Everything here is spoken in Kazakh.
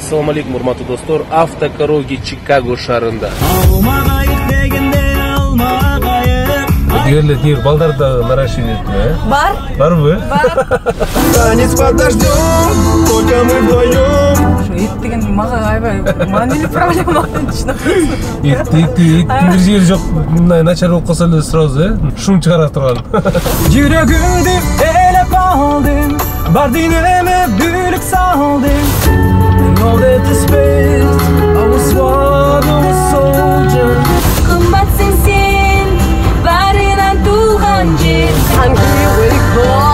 Ассаламу алейкум, урматтуу достор. Автокороги Чикаго шаарында. Дерле дер балдарда наращивает, Бар? Барбы? Бар. Танец под дождем, только мы вдвоем. Ит деген мага айбай маанилүү проблема чынап. Ит бир жери жок, мындай начар болуп калса эле сразу, шум чыгара турган. Жүрөгүмдү элеп алдым, бар денеме бүлүк салдым. All that the space, I was one of a soldier. Кымбат сен барынан туган жер. Hungry we go.